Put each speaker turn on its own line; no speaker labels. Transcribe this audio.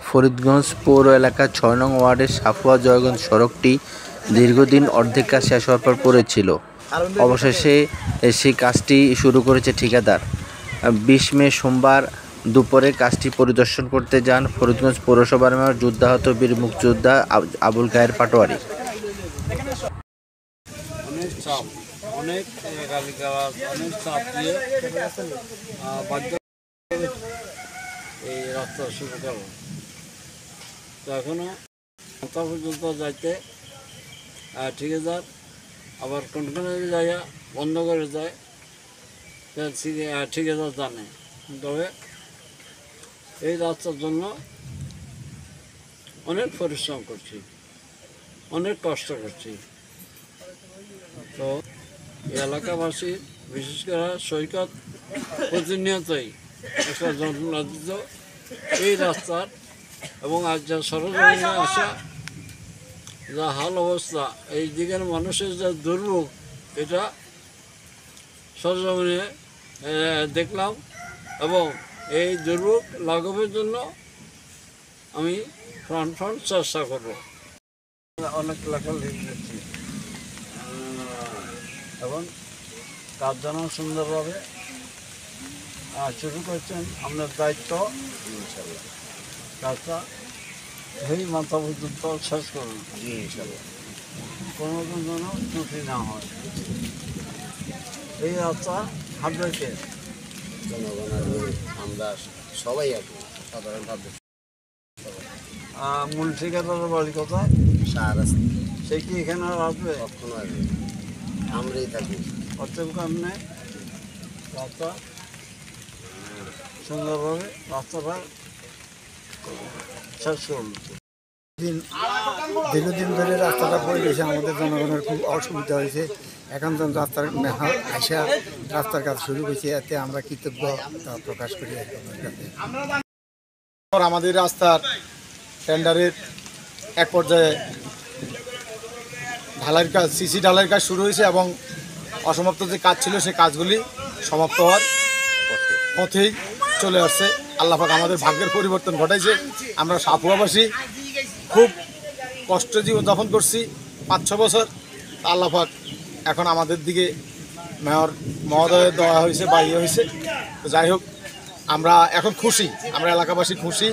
ফরিদগঞ্জ পৌর এলাকার ৬ নং ওয়ার্ডের সাফুয়া জয়গঞ্জ সড়কটি দীর্ঘদিন অর্ধেক কাজ শেষ হওয়ার পর পড়েছিল। অবশেষে সেই কাজটি শুরু করেছে ঠিকাদার। ২০ মে সোমবার দুপুরে কাজটি পরিদর্শন করতে যান ফরিদগঞ্জ পৌরসভার মেয়র যুদ্ধাহত বীর মুক্তিযোদ্ধা আবুল খায়ের পাটোয়ারি।
অনেক গালিগালাজ অনেক চাপ দিয়ে এই রাস্তা শুরু করো। তো এখনো মাথা পর্যন্ত যাইতে ঠিকাদার আবার কোন জায়গা বন্ধ করে যায় ঠিকাদার জানে। তবে এই রাস্তার জন্য অনেক পরিশ্রম করছি, অনেক কষ্ট করছি। তো এলাকাবাসী বিশেষ করে সৈকত প্রতিনিয়তই একটা যন্ত্রণা দিত এই রাস্তার, এবং আজ যা সরজমিনে আসা যা হাল অবস্থা, এই দিকের মানুষের যা দুর্ভোগ, এটা সরজমিনে দেখলাম এবং এই দুর্ভোগ লাঘবের জন্য আমি ফ্রন্ট চেষ্টা করব। অনেক এলাকা লিখে দিচ্ছি এবং কাজ যেন সুন্দরভাবে শুরু করছেন। আপনার দায়িত্ব ইনশাল্লাহ কাজটা এই মাথা পর্যন্ত শেষ করুন ইনশাল্লাহ, কোনো যেন ত্রুটি না হয়। এই রাস্তা হাবড়াকে জনগণের আমরা সবাই আছি, সাধারণ পাবলিক। মূল ঠিকাদারের বাড়ি কোথায়? শাহরাস্তি। সে কি এখানে আসবে? কখনো আসবে, আমরাই থাকি। অতএব কারণে রাস্তা সুন্দরভাবে রাস্তাটা শেষ করুন।
দীর্ঘদিন ধরে রাস্তাটা পড়ে গেছে, আমাদের জনগণের খুব অসুবিধা হয়েছে। এখন যখন রাস্তার আসা রাস্তার কাজ শুরু হয়েছে, এতে আমরা কৃতজ্ঞতা প্রকাশ করি।
আমাদের রাস্তার টেন্ডারের এক পর্যায়ে ঢালাইয়ের কাজ, সিসি ঢালাইয়ের কাজ শুরু হয়েছে এবং অসমাপ্ত যে কাজ ছিল সেই কাজগুলি সমাপ্ত হওয়ার পথেই চলে আসছে। আল্লাহ পাক আমাদের ভাগ্যের পরিবর্তন ঘটাইছে। আমরা সাফুয়াবাসী খুব কষ্ট জীবনযাপন করছি ৫-৬ বছর। আল্লাহ পাক এখন আমাদের দিকে মেয়র মহোদয় দেওয়া হয়েছে বা ইয়ে হয়েছে। তো যাই হোক, আমরা এখন খুশি, আমরা এলাকাবাসী খুশি।